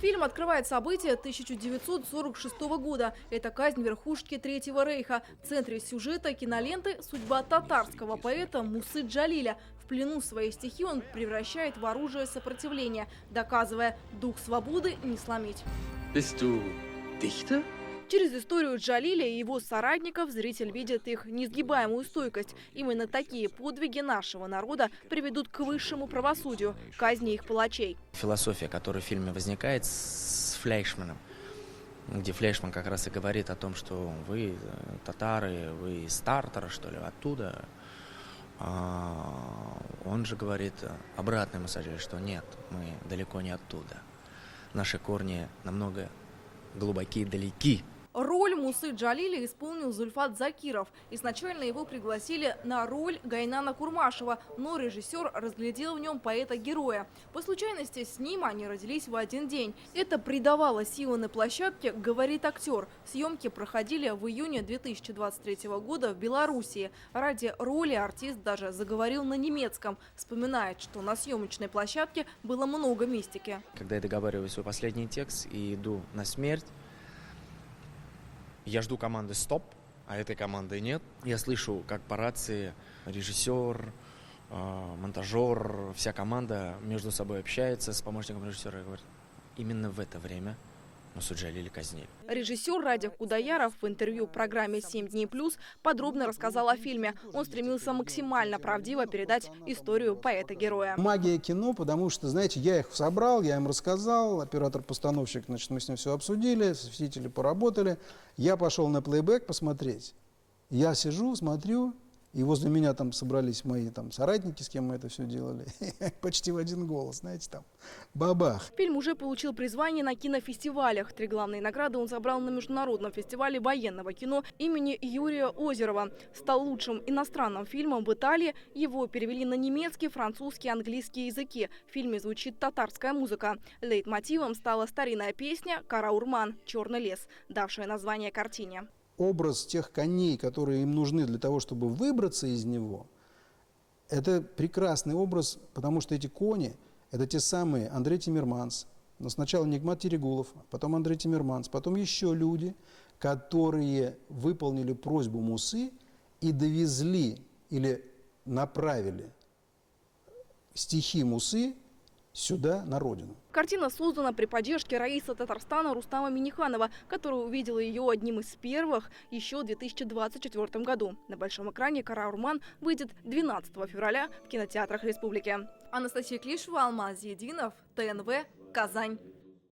Фильм открывает события 1946 года. Это казнь верхушки Третьего рейха. В центре сюжета киноленты судьба татарского поэта Мусы Джалиля. В плену своей стихи он превращает в оружие сопротивления, доказывая, дух свободы не сломить. Bist du Dichter? Через историю Джалиля и его соратников зритель видит их несгибаемую стойкость. Именно такие подвиги нашего народа приведут к высшему правосудию – казни их палачей. Философия, которая в фильме возникает с Флейшманом, где Флейшман как раз и говорит о том, что вы татары, вы из Тартара, что ли, оттуда. Он же говорит обратный месседж, что нет, мы далеко не оттуда. Наши корни намного глубокие, далеки. Роль Мусы Джалиля исполнил Зульфат Закиров. Изначально его пригласили на роль Гайнана Курмашева, но режиссер разглядел в нем поэта-героя. По случайности с ним они родились в один день. Это придавало силы на площадке, говорит актер. Съемки проходили в июне 2023 года в Белоруссии. Ради роли артист даже заговорил на немецком. Вспоминает, что на съемочной площадке было много мистики. Когда я договариваю свой последний текст и иду на смерть, я жду команды «Стоп», а этой команды нет. Я слышу, как по рации режиссер, монтажер, вся команда между собой общается с помощником режиссера и говорит, именно в это время Мусу Джалиля казнили. Режиссер Радик Кудаяров в интервью программе «7 дней плюс» подробно рассказал о фильме. Он стремился максимально правдиво передать историю поэта-героя. Магия кино, потому что, знаете, я их собрал, я им рассказал, оператор-постановщик, значит, мы с ним все обсудили, осветители поработали. Я пошел на плейбэк посмотреть. Я сижу, смотрю, и возле меня там собрались мои там соратники, с кем мы это все делали. Почти в один голос, знаете, там бабах. Фильм уже получил призвание на кинофестивалях. 3 главные награды он забрал на международном фестивале военного кино имени Юрия Озерова. Стал лучшим иностранным фильмом в Италии. Его перевели на немецкий, французский, английский языки. В фильме звучит татарская музыка. Лейтмотивом стала старинная песня «Кара-Урман. Черный лес», давшая название картине. Образ тех коней, которые им нужны для того, чтобы выбраться из него, это прекрасный образ, потому что эти кони – это те самые Андрей Тимирманс, но сначала Нигмат Терегулов, потом Андрей Тимирманс, потом еще люди, которые выполнили просьбу Мусы и довезли или направили стихи Мусы сюда, на родину. Картина создана при поддержке Раиса Татарстана Рустама Минниханова, который увидел ее одним из первых еще в 2024 году. На большом экране «Кара-Урман» выйдет 12 февраля в кинотеатрах республики. Анастасия Клишева, Алмаз Единов, ТНВ, Казань.